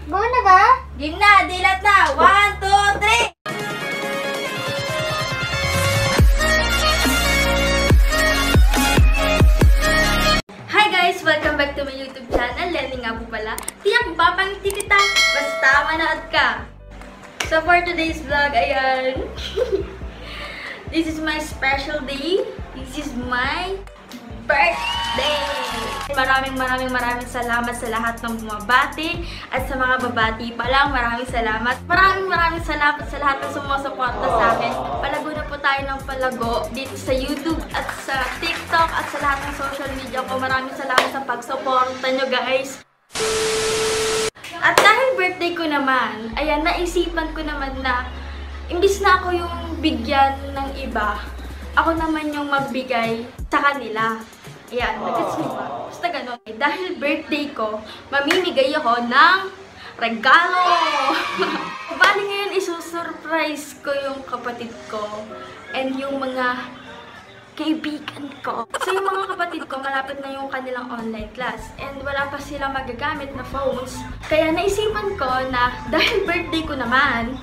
Go na ba? Game na! Dilat na! 1, 2, 3! Hi guys! Welcome back to my YouTube channel. Lenny nga po pala. Tiyak papangiti kita! Basta manood ka! So for today's vlog, ayan. This is my special day. This is my birthday! Maraming salamat sa lahat ng bumabati at sa mga babati pa lang, maraming salamat. Maraming salamat sa lahat ng sumusuporta sa akin. Palago na po tayo ng palago dito sa YouTube at sa TikTok at sa lahat ng social media ko. Maraming salamat sa pagsuporta nyo guys. At dahil birthday ko naman, ayan, naisipan ko naman na imbis na ako yung bigyan ng iba, ako naman yung magbigay sa kanila. Ayan, nagkats nyo ba? Basta ganun. Dahil birthday ko, mamimigay ako ng regalo! Bali ngayon, isusurprise ko yung kapatid ko and yung mga kaibigan ko. So yung mga kapatid ko, malapit na yung kanilang online class and wala pa sila magagamit na phones. Kaya naisipan ko na dahil birthday ko naman,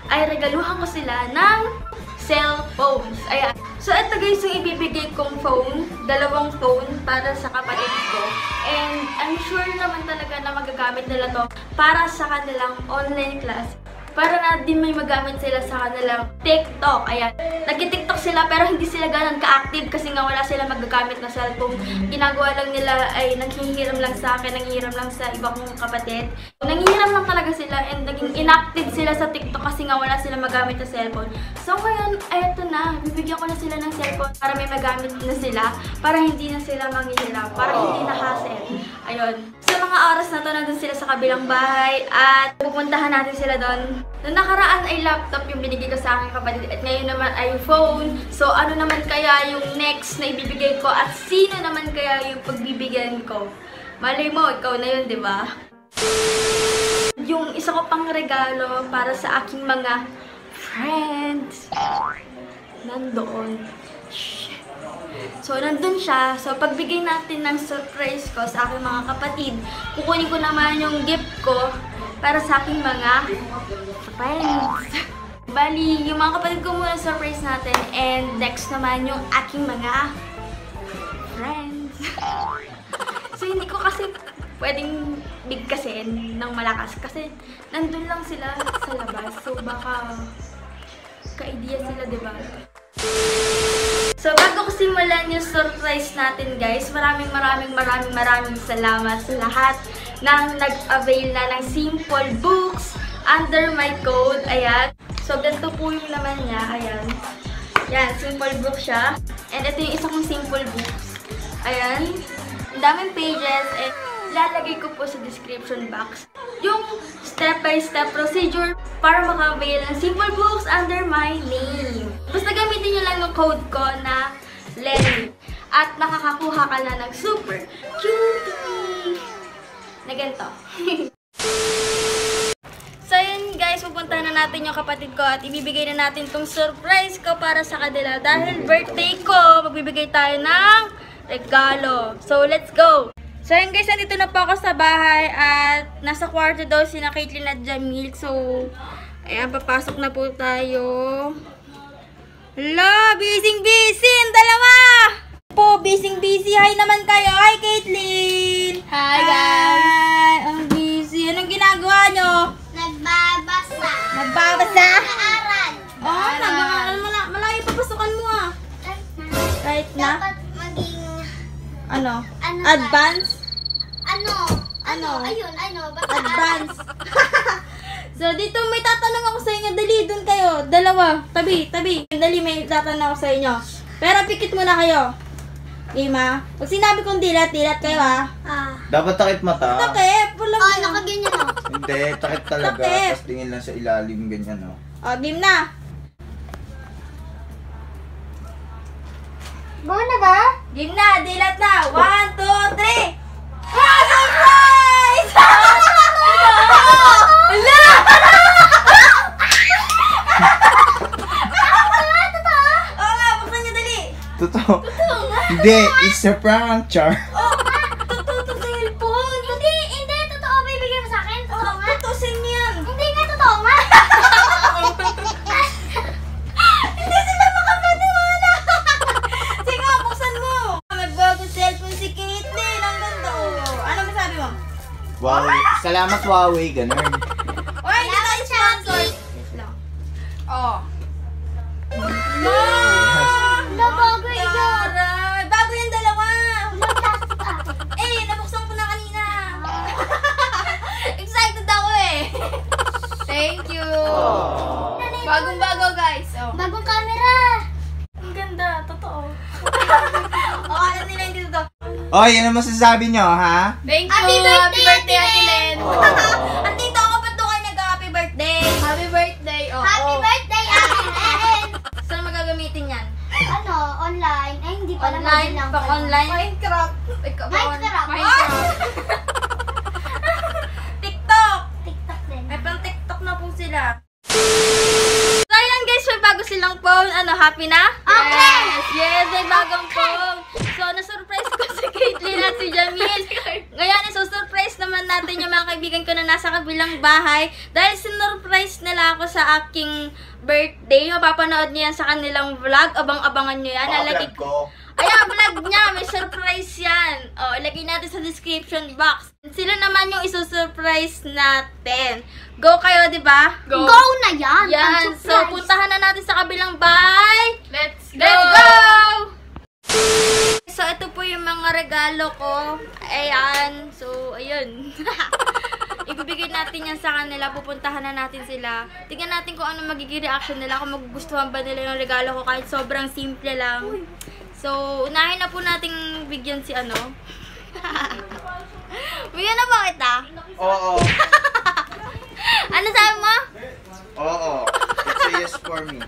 ay regaluhan ko sila ng cellphones. Ayan. So, ito guys yung ibibigay kong phone. 2 phone para sa kapatid ko. And I'm sure naman talaga na magagamit nila to para sa kanilang online class. Para na din may magamit sila sa kanilang TikTok. Ayan. Nag-TikTok sila pero hindi sila ganun ka-active kasi nga wala sila magagamit na cellphone. Ginagawa lang nila ay nanghihiram lang sa akin, nanghihiram lang sa iba kong kapatid. Nanghihiram lang talaga sila and naging inactive sila sa TikTok kasi nga wala sila magamit na cellphone. So ngayon, eto na. Bibigyan ko na sila ng cellphone para may magamit na sila. Para hindi na sila manghihiram. Para hindi na hassle. Ayun. Sa mga oras na to, nandun sila sa kabilang bahay at pupuntahan natin sila doon. Noong nakaraan ay laptop yung binigay ko sa aking kapatid at ngayon naman ay phone. So ano naman kaya yung next na ibibigay ko at sino naman kaya yung pagbibigyan ko? Malay mo, ikaw na yun, di ba? Yung isa ko pang regalo para sa aking mga friends. Nandoon. So, nandun siya. So, pagbigay natin ng surprise ko sa aking mga kapatid, kukunin ko naman yung gift ko para sa aking mga friends. Bali, yung mga kapatid ko muna surprise natin and next naman yung aking mga friends. So, hindi ko kasi pwedeng bigkasin ng malakas kasi nandun lang sila sa labas. So, baka ka-idea sila, diba? So, bago ko simulan yung surprise natin, guys, maraming salamat sa lahat ng nag-avail na ng Simple Books under my code. Ayan. So, ganito po yung naman niya. Ayan. Yan, Simple Book siya. And ito yung isa kong Simple Books. Ayan. Ang daming pages. And lalagay ko po sa description box yung step-by-step procedure para maka-avail ng Simple Books under my name. Basta gamitin nyo lang yung code ko na Lenny. At makakakuha ka na ng super cutie na ganito. So yun guys, pupuntahan na natin yung kapatid ko at ibibigay na natin tong surprise ko para sa kanila. Dahil birthday ko, magbibigay tayo ng regalo. So let's go! So yun guys, nandito na po ako sa bahay at nasa kwarto daw sina Caitlyn at Jamil. So, ayan, papasok na po tayo. Hello, busy-busy ang dalawa! Po, busy-busy. Hi naman kayo. Hi, Caitlyn! Hi, guys! Hi! Ang busy. Anong ginagawa nyo? Nagbabasa. Nagbabasa? Nag-aaral. Oh, malayo pa pasukan mo ah. Right na? Dapat maging... Ano? Ano Advance? Ano? Ayun, Advance. So, dito may tatanong ako sa inyo. Dali, dun kayo. Dalawa. Tabi. Dali, may tatanong ako sa inyo. Pero pikit muna kayo. Game ha? Pag sinabi kong dilat kayo ha? Dapat takip mata. Takip. Walang nakaganyan o. Hindi, takip talaga. Takip. Tapos tingin lang sa ilalim, ganyan o. O, game na. Go na ba? Game na. Dilat na. 1, 2, 3. Ah! Surprise! Hala! Oo nga, buksan niyo dali. Totoo. Hindi, it's a prank, Char. Totoo to cellphone. Hindi, totoo. Bibigyan mo sa akin. Totoo nga. Hindi sila makapaniwala. Sige, buksan mo. May bagong cellphone si Caitlyn. Ang ganda, oh. Ano masabi mo? Huawei. Salamat Huawei, ganun. Oy, hindi tayo sponsor. Wait lang. Oh. No! Nabago yun. Taray! Bago yung dalawa. Eh, nabuksan ko na kanina. Excited ako eh. Thank you. Bagong-bago, guys. Oh. Bagong camera. Ang ganda, totoo. Alam nila hindi totoo. Oh, yan ang masasabi nyo, ha? Thank you. Happy birthday, Ate Ate Len. Oh. Andito ako, ba't doon kayo nag-happy birthday? Happy birthday. Oh, Happy birthday, Ate Len. Saan magagamitin yan? Ano, online? Ay, hindi pala. Online? mabilang Pang pala. online? Minecraft. Minecraft. TikTok. TikTok din. May pang TikTok na po sila. So, ayan guys, may bago silang phone. Ano, happy na? Okay! Yes, may bagong phone. So, na-surprise ko si Caitlyn at si Jamil. Ngayon, iso-surprise naman natin yung mga kaibigan ko na nasa kabilang bahay. Dahil sinurprise nila ako sa aking birthday. Mapapanood niyo yan sa kanilang vlog. Abang-abangan niyo yan. Nalagay ko. Ayan, vlog niya. May surprise yan. O, ilagay natin sa description box. Sila naman yung iso-surprise natin. Go kayo, di ba? Go na yan. Yan. Ang So, surprise. puntahan na natin sa kabilang bahay. Let's go! Let's go! So, ito po yung mga regalo ko. Ayan. So, ayun. Ibibigay natin yan sa kanila. Pupuntahan na natin sila. Tingnan natin kung ano magiging reaction nila. Kung magugustuhan ba nila yung regalo ko kahit sobrang simple lang. So, unahin na po nating bigyan si ano. Bigyan na ba kita? Oo. Ano sabi mo? Oo. It's a yes for me.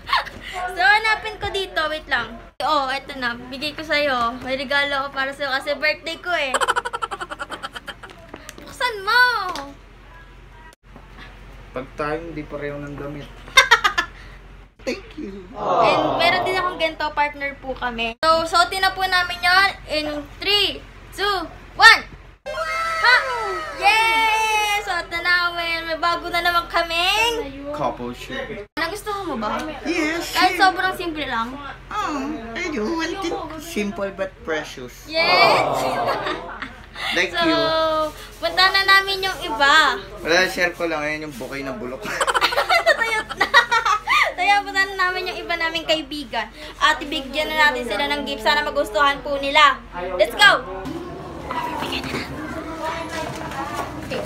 So, hanapin ko dito. Wait lang. Oh, eto na. Bigay ko sa'yo. May regalo ko para sa'yo kasi birthday ko eh. Buksan mo! Pag tayo hindi pareho ng damit. Thank you. And meron din akong ganito, partner po kami. So, suotin na po namin yon in 3, 2, 1! Ha! Yay! Suot na namin. May bago na naman kaming. Couple shoe. Nagustuhan mo ba? Yes. Kahit sobrang simple lang. I do want it simple but precious. Yes! Thank So, you. punta na namin yung iba. Wala, share ko lang. Ayan yung bouquet na bulok. Natayot na. Kaya punta na namin yung iba naming kaibigan. At ibigyan na natin sila ng gift. Sana magustuhan po nila. Let's go! Bigyan na. Okay.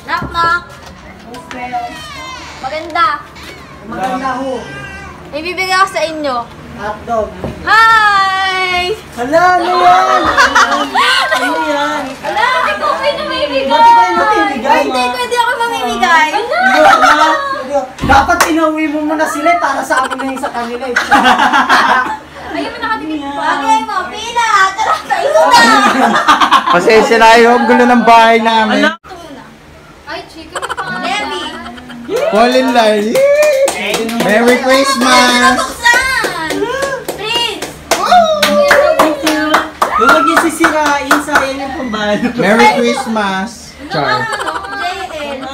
Knock knock. Maganda. Maganda ho. May bibigyan ako sa inyo. Hotdog. Hi! Hala, ano yan? Ano yan? Ala, ikaw kayo na may bigay. Ba't ikaw yung mamimigay? Birthday ko, hindi ako mamimigay. Dapat inuwi mo muna sila para sa amin na yung sa kanila. Ayun mo nakatingin pa. Bagay mo, pila. Tara, kayo na. Pasensya na kayo. Ang gulo ng bahay namin. Ito muna. Ay, chicken pa. Debbie. Fall in line. Merry Christmas! Buksan! Prince! Huwag niyo sisirain, sayang yung pambalo. Merry Christmas! Char. JL.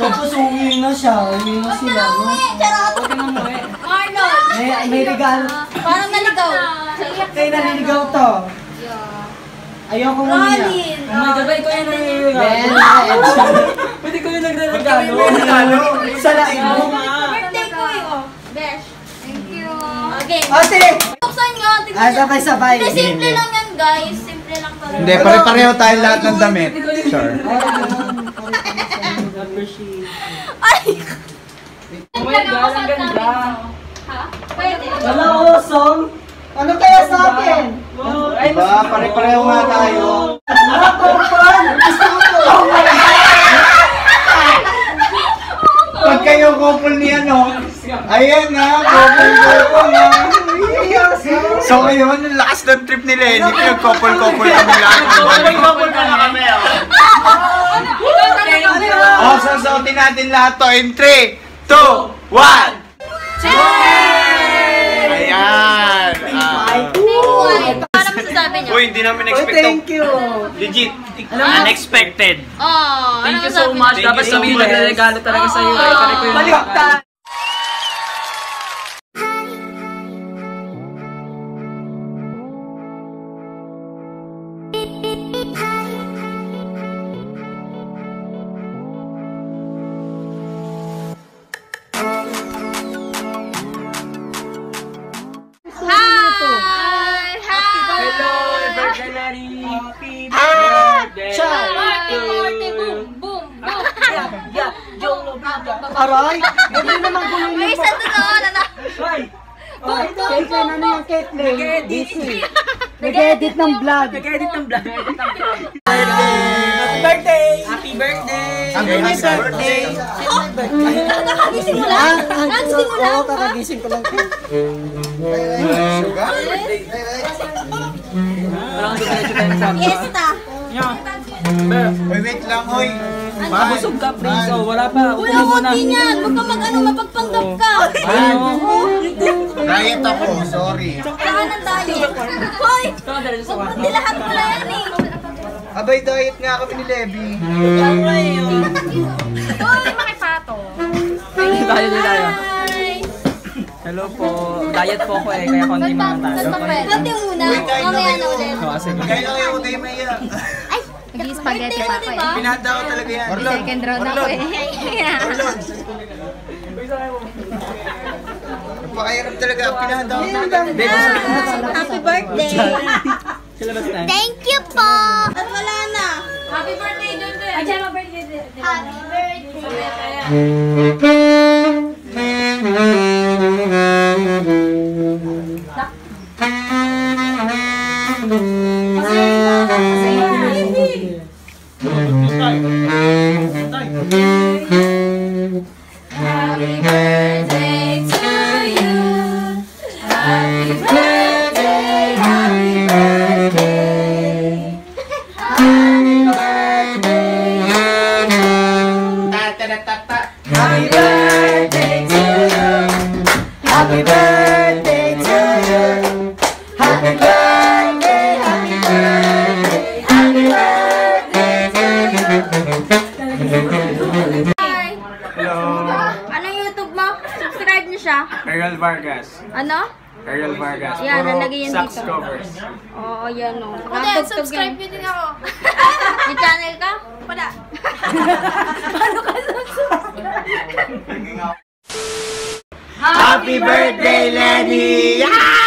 Tapos uwi na siya, uwi na sila. No? Charot! Huwag ka na mo eh. Marlon! May regalo. Parang naligaw. Kayo naliligaw to. Ayoko mo niya. Rolin! Oh my God, ba't ko yung nagre-regalo? Pwede ko yung nagre-regalo. Sa laing mo. Birthday ko eh. Oh. Besh. Thank you. Okay. Ate! Buksan nyo. tignan nyo. Sabay-sabay. Hindi, simple lang yan guys. Simple lang talaga. Hindi, pare-pareho tayo lahat ng damit. Sure. Ay! Oh my God, ang ganda. Ha? Pwede. Wala, awesome. Ano kaya sa akin? Diba? Pare-pareho nga tayo. Gusto ko to. Pag kayo couple ni ano, ayan na, couple na. So ngayon, ang lakas ng trip nila eh. Hindi pinag-couple-couple kami lahat. Couple ka na kami, oh. Oh, susuotin natin lahat to in 3, 2, 1! Ayan! Ano masasabi sabi niyo? Uy, hindi namin Oh, expect thank you. Legit. Alam mo- Unexpected. Oh, Thank ano you so sabi much. niyo? Dapat Thank you so sabihin much. na regalo talaga sa iyo. Pare ko yung Baliktad. Hi! Hi! Hello, birthday Larry. Happy birthday. Party, party, boom, boom, boom. Aray, hindi naman gulo May isa doon, ano? Ay, Caitlyn, ano yung Caitlyn? Busy. Nag-edit ng vlog. nag-edit ng vlog. Happy birthday! Happy birthday! Happy birthday. Nakagising mo lang? Nakagising mo lang? Oo, kakagising ko lang. Sugar? Parang dumiretso tayo sa Fiesta. Uy, wait lang, hoy. Mabusog ka, Prince. Oh, wala pa. Upo Wala mo muna. konti niyan. Huwag ka mag-ano, mapagpanggap ka. Diet ako, sorry. Saan ang diet? Hoy! Ito ka diretso sa kwarto. Hindi lahat ko na yan eh. Abay, diet nga kami ni Levi. Hoy, makipato. Tayo din tayo. Hi! Hello po. Diet po ako eh, kaya konti muna tayo. Konti muna. Uy, kain na Mamaya na kayo. ulit. Oh, sige. Kaya lang kayo, huwag kayo maiyak. Nag-spaghetti pa ako eh. Pinahanda ko talaga yan. Second round ako eh. Napakahirap talaga. Pinahanda ko talaga. Happy birthday! Sila ba tayo? Thank you po! At wala na. Happy birthday, Jonte! Ay, happy birthday! Happy birthday! Happy birthday to you. Happy birthday, happy birthday. Happy birthday. Happy birthday to you. Happy birthday to you. Happy birthday, happy birthday, happy birthday to you. Hello. Anong YouTube mo? Subscribe niyo siya. Ariel Vargas. Ano? Ariel Vargas. Yan, Puro nalagay yan sax dito. covers. Oo, yan o. Hindi, subscribe nyo din ako. May channel ka? Wala. Happy birthday, Lenny! Yeah!